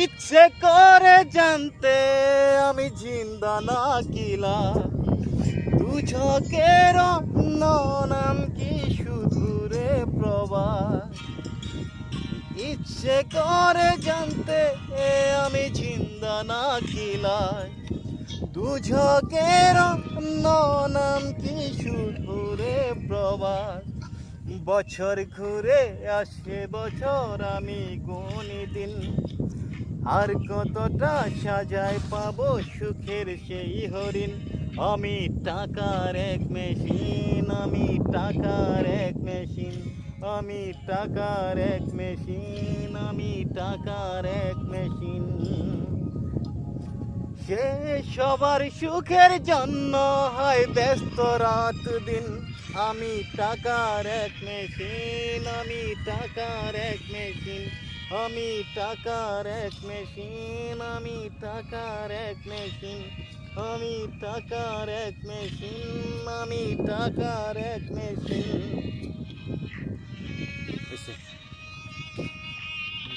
ইচ্ছে করে জানতে আমি জিন্দা না কিলা, দু ঝকের নাম কি শুধু রে প্রবাস। ইচ্ছে করে জানতে আমি জিন্দা না কিলা, দু ঝকের নাম কি শুধু রে প্রবাস। বছর ঘুরে আসে বছর আমি গুনি দিন, আর কতটা সাজায় পাবো সুখের সেই হরিণ। আমি টাকার এক মেশিন, আমি টাকার এক মেশিন, আমি টাকার এক মেশিন, আমি টাকার এক মেশিন। সে সবার সুখের জন্য হয় ব্যস্ত রাত দিন। আমি টাকার এক মেশিন, আমি টাকার এক মেশিন, আমি টাকার এক মেশিন, আমি টাকার এক মেশিন, আমি টাকার এক মেশিন, আমি টাকার এক মেশিন।